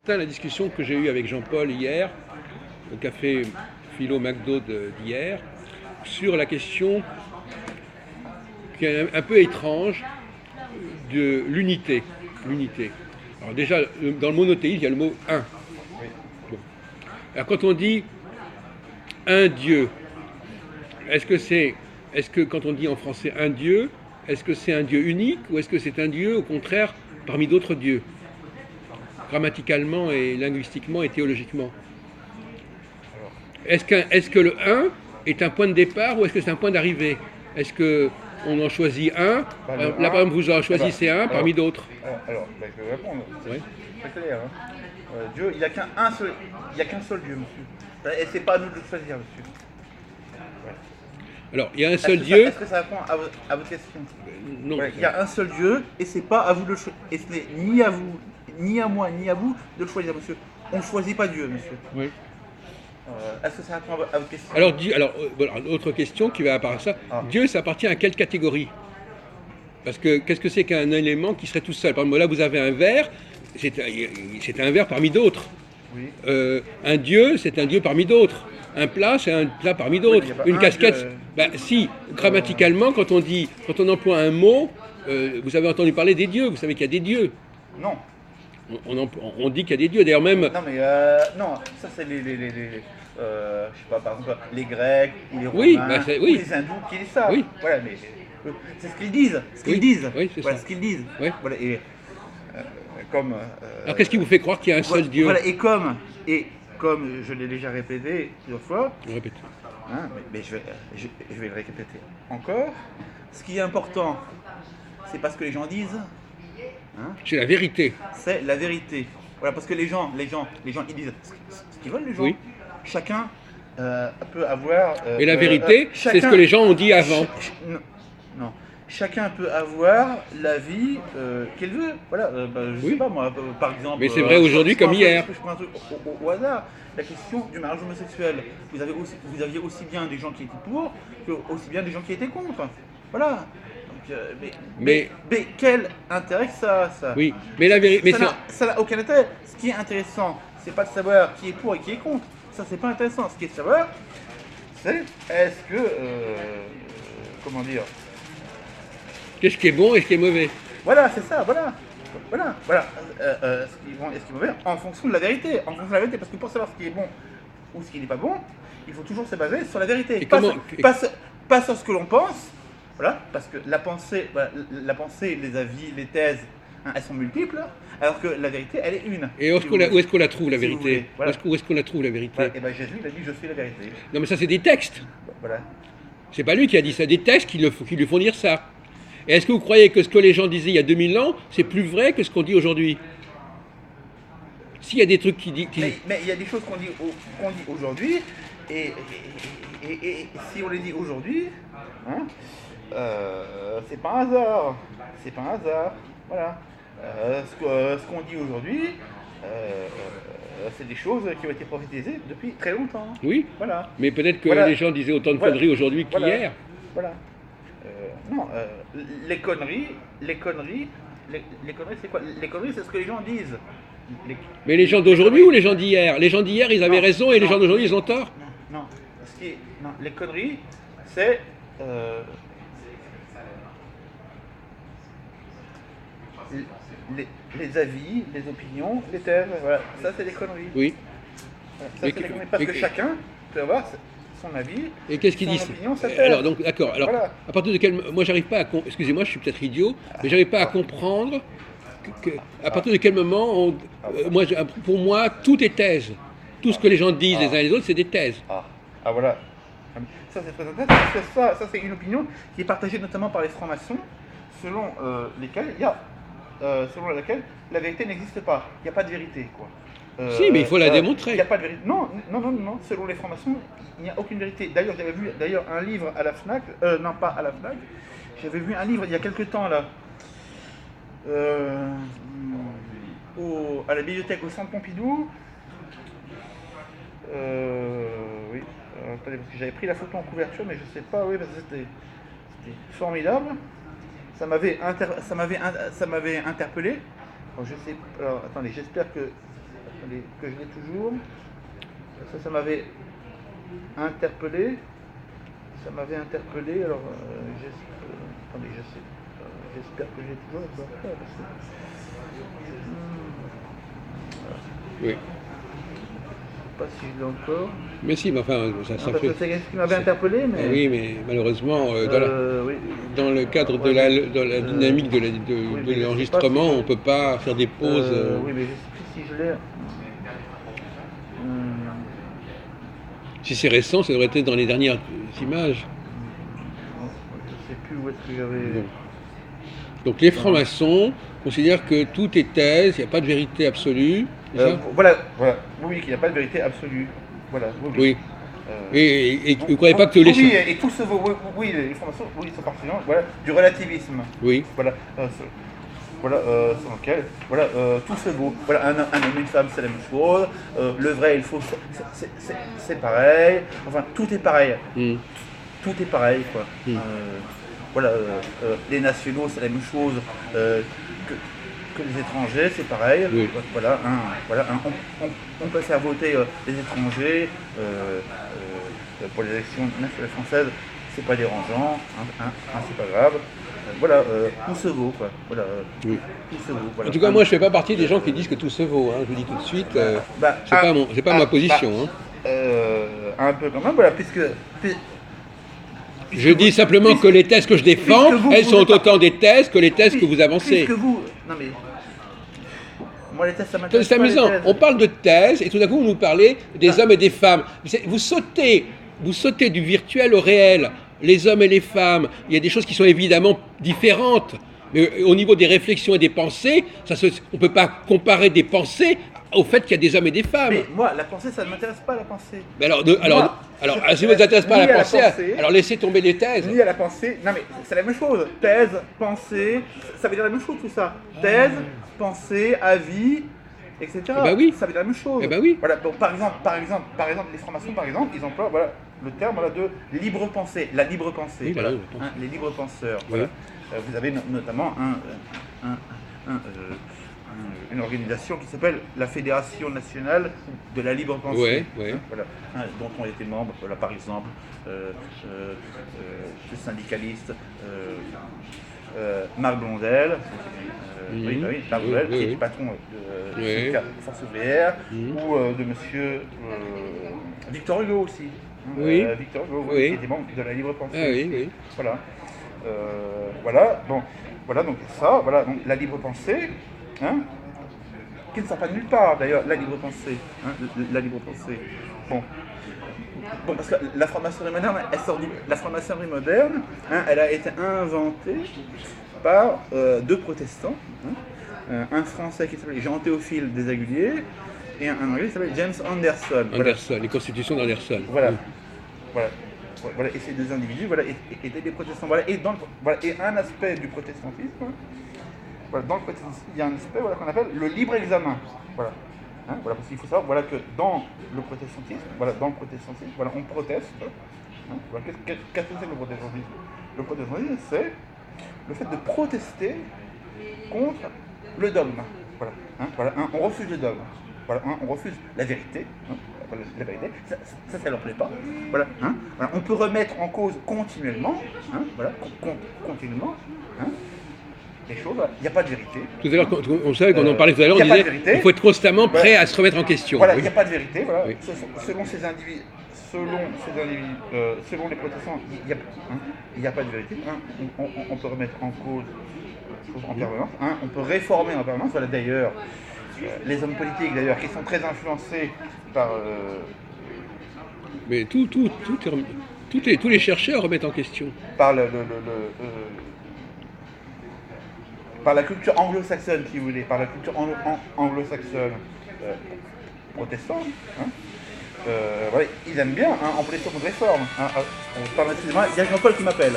C'est la discussion que j'ai eue avec Jean-Paul hier, au café Philo McDo d'hier, sur la question qui est un peu étrange de l'unité. L'unité. Alors déjà, dans le monothéisme, il y a le mot un. Bon. Alors quand on dit un Dieu, est-ce que quand on dit en français un Dieu, est-ce que c'est un Dieu unique ou est-ce que c'est un Dieu au contraire parmi d'autres dieux, grammaticalement et linguistiquement et théologiquement? Est-ce que le un est un point de départ ou est-ce que c'est un point d'arrivée? Est-ce qu'on en choisit un? Là, par exemple, vous en choisissez un parmi d'autres. Je vais répondre. Ouais. C'est très clair. Dieu, il n'y a qu'un seul Dieu, monsieur. Et c'est pas à nous de le choisir, monsieur. Alors, il y a un seul Dieu. Est-ce que ça répond à votre question? Non. Il y a un seul Dieu et c'est pas à vous de le choisir. Et ce n'est ni à vous, ni à moi, ni à vous de le choisir, monsieur. On ne choisit pas Dieu, monsieur. Oui. Est-ce que ça répond à votre question? Alors, autre question qui va apparaître ça. Ah. Dieu, ça appartient à quelle catégorie? Parce que qu'est-ce que c'est qu'un élément qui serait tout seul? Par exemple, là, vous avez un verre, c'est un verre parmi d'autres. Oui. Un Dieu, c'est un Dieu parmi d'autres. Un plat, c'est un plat parmi d'autres. Oui, Une casquette, si, grammaticalement, quand on emploie un mot, vous avez entendu parler des dieux, vous savez qu'il y a des dieux. Non. On dit qu'il y a des dieux, d'ailleurs même... Non, mais non, ça c'est les je sais pas, par exemple, les Grecs ou les Romains Oui, ou les Hindous qui disent ça. Oui. Voilà, mais c'est ce qu'ils disent. Oui, c'est voilà, ça. ce qu'ils disent. Oui. Voilà, et comme. Alors qu'est-ce qui vous fait croire qu'il y a un seul Dieu? Voilà, et comme je l'ai déjà répété plusieurs fois, Je répète. hein, mais je vais le répéter encore. Ce qui est important, c'est pas ce que les gens disent. Hein, C'est la vérité. c'est la vérité. Voilà, parce que les gens, ils disent ce qu'ils veulent, les gens. Oui. Chacun peut avoir. Et la vérité, c'est ce que les gens ont dit avant. Non. Chacun peut avoir la vie qu'il veut. Voilà. Je sais pas moi, par exemple. Mais c'est vrai aujourd'hui comme hier. Je prends un truc au hasard. La question du mariage homosexuel. Vous aviez aussi bien des gens qui étaient pour que aussi bien des gens qui étaient contre. Voilà. Mais quel intérêt que ça a, ça? Oui, mais la vérité... Ça n'a aucun intérêt. Ce qui est intéressant, c'est pas de savoir qui est pour et qui est contre. Ça, c'est pas intéressant. Ce qui est de savoir, c'est est-ce que... comment dire? Qu'est-ce qui est bon et ce qui est mauvais? Voilà, c'est ça, voilà. Ce qui est bon et ce qui est mauvais en fonction de la vérité. En fonction de la vérité. Parce que pour savoir ce qui est bon ou ce qui n'est pas bon, il faut toujours se baser sur la vérité. Pas sur ce que l'on pense. Voilà, parce que la pensée, les avis, les thèses, hein, elles sont multiples, alors que la vérité, elle est une. Et où est-ce qu'on la trouve, la vérité? Voilà. Où est-ce qu'on la trouve, la vérité? Voilà. Et bien Jésus, il a dit, je suis la vérité. Non, mais ça, c'est des textes. Voilà. C'est pas lui qui a dit ça, des textes qui lui font dire ça. Et est-ce que vous croyez que ce que les gens disaient il y a 2000 ans, c'est plus vrai que ce qu'on dit aujourd'hui? S'il y a des trucs qui disent... Mais il y a des choses qu'on dit aujourd'hui, et si on les dit aujourd'hui, hein, c'est pas un hasard. C'est pas un hasard. Voilà. Ce qu'on dit aujourd'hui, c'est des choses qui ont été prophétisées depuis très longtemps. Oui. Voilà. Mais peut-être que Voilà. les gens disaient autant de conneries aujourd'hui qu'hier. Voilà. Non, les conneries, c'est quoi? Les conneries, c'est ce que les gens disent. Mais les gens d'aujourd'hui ou les gens d'hier? Les gens d'hier, ils avaient raison et les gens d'aujourd'hui, ils ont tort. Non. Les conneries, c'est... les avis, les opinions, les thèses, voilà. Ça, c'est des conneries. Oui. Voilà. Ça, c'est des conneries parce que chacun peut avoir son avis. Et qu'est-ce qu'ils disent? Opinion, sa thèse. Alors, donc, d'accord. Alors, voilà. à partir de quel... Moi, j'arrive pas à... Excusez-moi, je suis peut-être idiot, mais j'arrive pas à comprendre à partir de quel moment... pour moi, tout est thèse. Tout ce que les gens disent les uns et les autres, c'est des thèses. Voilà. Ça, c'est très intéressant parce que ça, c'est une opinion qui est partagée notamment par les francs-maçons, selon laquelle la vérité n'existe pas. Il n'y a pas de vérité, quoi. Si, mais il faut la démontrer. Il n'y a pas de vérité. Non. Selon les francs-maçons, il n'y a aucune vérité. D'ailleurs, j'avais vu un livre à la FNAC. Non, pas à la FNAC. J'avais vu un livre il y a quelques temps, là. À la bibliothèque au Centre Pompidou. Oui. Attendez, parce que j'avais pris la photo en couverture, mais je sais pas, oui, parce que c'était formidable. Ça m'avait interpellé. Alors, je sais. Alors, attendez, j'espère que attendez, que je l'ai toujours. Ça m'avait interpellé. Ça m'avait interpellé. Alors, attendez, j'espère que j'ai toujours. Parce que, Oui. Je ne sais pas si je l'ai encore. Mais si, mais enfin, ça fait... C'est ce qui m'avait interpellé, mais... Oui, mais malheureusement, oui. dans le cadre de la dynamique de l'enregistrement, on ne peut pas faire des pauses. Oui, mais je ne sais plus si je l'ai... Si c'est récent, ça devrait être dans les dernières images. Je ne sais plus où est-ce que j'avais... Bon. Donc les francs-maçons considèrent que tout est thèse, il n'y a pas de vérité absolue. Voilà. Oui, qu'il n'y a pas de vérité absolue. Voilà, oui. Et vous ne croyez pas que les... Oui, et tout se vaut. Oui, les francs-maçons, oui, sont partisans, voilà, du relativisme. Oui. Voilà, selon lequel, voilà, tout se vaut. Voilà, un homme, une femme, c'est la même chose. Le vrai et le faux, c'est pareil. Enfin, tout est pareil. Tout est pareil, quoi. Voilà, les nationaux, c'est la même chose que les étrangers, c'est pareil. Oui. Voilà, on peut faire voter les étrangers pour les élections nationales françaises, c'est pas dérangeant, c'est pas grave. Voilà, tout se vaut, quoi. Voilà, oui. Tout se vaut. Voilà. En tout cas, moi, je fais pas partie des gens qui disent que tout se vaut. Hein. Je vous dis tout de suite, c'est pas ma position. Un peu quand même, voilà, puisque je dis simplement que les thèses que je défends, elles sont autant des thèses que les thèses que vous avancez. Non mais... Moi, les thèses, ça m'intéresse. C'est amusant. On parle de thèses et tout d'un coup, vous nous parlez des hommes et des femmes. Vous sautez du virtuel au réel. Les hommes et les femmes, il y a des choses qui sont évidemment différentes. Mais au niveau des réflexions et des pensées, on ne peut pas comparer des pensées au fait qu'il y a des hommes et des femmes. Mais moi, la pensée, ça ne m'intéresse pas, la pensée. Mais alors si vous ne vous intéressez pas à la pensée, alors laissez tomber les thèses. Ni à la pensée. Non mais c'est la même chose. Thèse, pensée, ça veut dire la même chose tout ça. Thèse, pensée, avis, etc. Oui. Ça veut dire la même chose. Oui. Voilà, bon, par exemple, les francs-maçons, par exemple, ils emploient le terme de libre pensée, la libre pensée. Oui, voilà. Les libres penseurs. Oui. Voilà. Vous avez notamment une organisation qui s'appelle la Fédération nationale de la libre pensée, voilà, dont ont été membres, voilà, par exemple, le syndicaliste Marc Blondel, Marc Blondel, qui est patron de syndicat Force ouvrière, ou de monsieur Victor Hugo aussi. Victor Hugo, qui était membre de la libre pensée. Voilà, donc ça, voilà, donc la libre pensée, qui ne sort pas de nulle part d'ailleurs, la libre pensée, la libre pensée. Bon, parce que la franc-maçonnerie moderne, la franc-maçonnerie moderne, elle a été inventée par deux protestants, un français qui s'appelait Jean-Théophile Desaguliers et un anglais qui s'appelait James Anderson. Anderson, les constitutions d'Anderson. Voilà, et ces deux individus étaient des protestants. Et un aspect du protestantisme, dans le protestantisme, il y a un aspect qu'on appelle le libre examen. Parce qu'il faut savoir que dans le protestantisme, on proteste. Qu'est-ce que c'est le protestantisme? Le protestantisme, c'est le fait de protester contre le dogme. On refuse le dogme. On refuse la vérité. La vérité, ça leur plaît pas. On peut remettre en cause continuellement, les choses, il n'y a pas de vérité. Tout à l'heure, on savait qu'on en parlait tout à l'heure, on disait qu'il faut être constamment prêt à se remettre en question. Il n'y a pas de vérité. Selon ces individus, selon les protestants, il n'y a pas de vérité. On peut remettre en cause en permanence. On peut réformer en permanence. Voilà, d'ailleurs, les hommes politiques d'ailleurs qui sont très influencés par... Mais tous les chercheurs remettent en question. Par par la culture anglo-saxonne, si vous voulez, par la culture anglo-saxonne protestante. Ils aiment bien employer ce mot de réforme. Pardon, excusez-moi, il y a Jean-Paul qui m'appelle.